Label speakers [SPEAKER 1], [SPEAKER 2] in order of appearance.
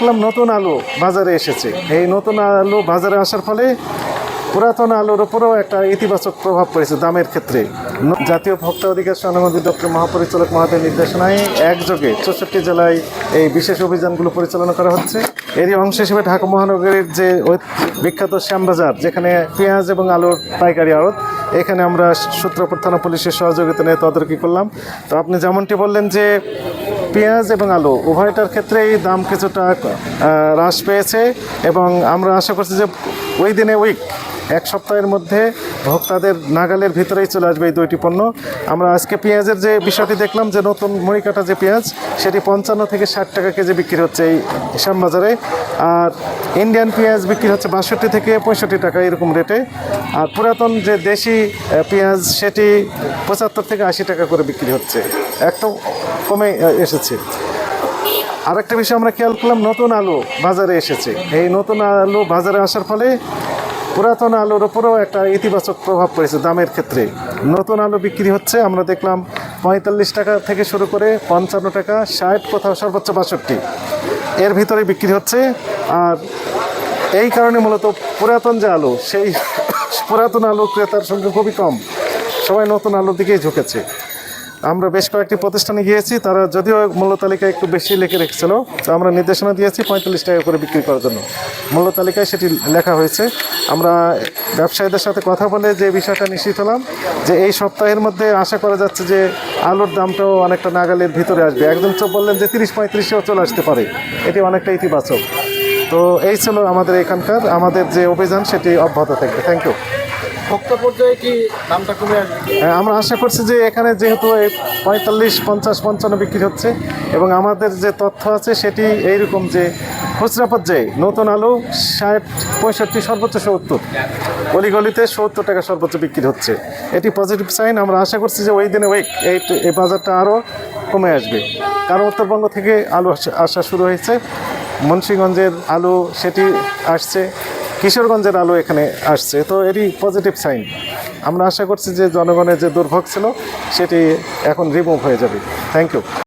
[SPEAKER 1] করলাম নতুন আলু বাজারে এসেছে। এই নতুন আলু বাজারে আসার ফলে পুরাতন আলুর উপরেও একটা ইতিবাচক প্রভাব পড়েছে দামের ক্ষেত্রে। জাতীয় ভোক্তা অধিকার সনদ অধিদপ্তর মহাপরিচালক মহোদয়ের নির্দেশনায় একযোগে 64 জেলায় এই বিশেষ অভিযানগুলো পরিচালনা করা হচ্ছে। এরই অংশ হিসেবে ঢাকা মহানগরীর যে বিখ্যাত শ্যামবাজার, যেখানে পেঁয়াজ এবং আলুর পাইকারি আড়ত, এখানে আমরা সূত্রপুর থানা পুলিশের সহযোগিতা নিয়ে তদারকি করলাম। তো আপনি যেমনটি বললেন যে পেঁয়াজ এবং আলু উভয়টার ক্ষেত্রেই দাম কিছুটা হ্রাস পেয়েছে এবং আমরা আশা করছি যে উইদিন এ উইক, এক সপ্তাহের মধ্যে ভোক্তাদের নাগালের ভিতরেই চলে আসবে এই দুইটি পণ্য। আমরা আজকে পেঁয়াজের যে বিষয়টি দেখলাম যে নতুন মুড়ি কাটা যে পেঁয়াজ, সেটি 55 থেকে 60 টাকা কেজি বিক্রি হচ্ছে এই শ্যামবাজারে। আর ইন্ডিয়ান পেঁয়াজ বিক্রি হচ্ছে 62 থেকে 65 টাকা এরকম রেটে। আর পুরাতন যে দেশি পেঁয়াজ সেটি 75 থেকে 80 টাকা করে বিক্রি হচ্ছে, একটু কমে এসেছে। আরেকটা বিষয় আমরা খেয়াল করলাম, নতুন আলু বাজারে এসেছে। এই নতুন আলু বাজারে আসার ফলে পুরাতন আলুর উপরেও একটা ইতিবাচক প্রভাব পড়েছে দামের ক্ষেত্রে। নতুন আলু বিক্রি হচ্ছে, আমরা দেখলাম 45 টাকা থেকে শুরু করে 55 টাকা, 60, কোথাও সর্বোচ্চ 62, এর ভিতরে বিক্রি হচ্ছে। আর এই কারণে মূলত পুরাতন যে আলু, সেই পুরাতন আলু ক্রেতার সংখ্যা খুবই কম, সবাই নতুন আলুর দিকেই ঝুঁকেছে। আমরা বেশ কয়েকটি প্রতিষ্ঠানে গিয়েছি, তারা যদিও মূল্য তালিকায় একটু বেশি লিখে রেখেছিল, তো আমরা নির্দেশনা দিয়েছি 45 টাকা করে বিক্রি করার জন্য। মূল্য তালিকায় সেটি লেখা হয়েছে। আমরা ব্যবসায়ীদের সাথে কথা বলে যে বিষয়টা নিশ্চিত হলাম যে এই সপ্তাহের মধ্যে আশা করা যাচ্ছে যে আলুর দামটাও অনেকটা নাগালের ভিতরে আসবে। একদম চোখ বললেন যে 30-35-এও চলে আসতে পারে, এটি অনেকটা ইতিবাচক। তো এই ছিল আমাদের এখানকার আমাদের যে অভিযান, সেটি অব্যাহত থাকবে। Thank you.
[SPEAKER 2] ভোক্তা পর্যায়ে কি দামটা কমে আসবে?
[SPEAKER 1] আমরা আশা করছি যে এখানে যেহেতু 45, 50, 55 বিক্রি হচ্ছে এবং আমাদের যে তথ্য আছে সেটি এইরকম যে খুচরা পর্যায়ে নতুন আলু 60, 65, সর্বোচ্চ 70, গলিগলিতে 70 টাকা সর্বোচ্চ বিক্রি হচ্ছে। এটি পজিটিভ সাইন। আমরা আশা করছি যে ওই দিনে এই বাজারটা আরও কমে আসবে, কারণ উত্তরবঙ্গ থেকে আলু আসা শুরু হয়েছে। মুন্সিগঞ্জের আলু সেটি আসছে, কিশোরগঞ্জের আলু এখানে আসছে। তো এটি পজিটিভ সাইন। আমরা আশা করছি যে জনগণের যে দুর্ভোগ ছিল সেটি এখন রিমুভ হয়ে যাবে। Thank you.